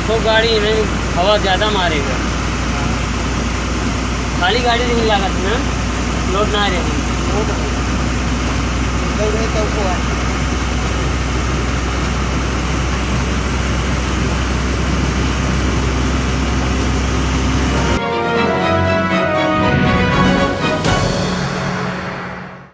तो गाड़ी नहीं हवा ज़्यादा मारेगा। खाली गाड़ी नहीं लागत ना, लोड ना रही। एवढं चौको आहे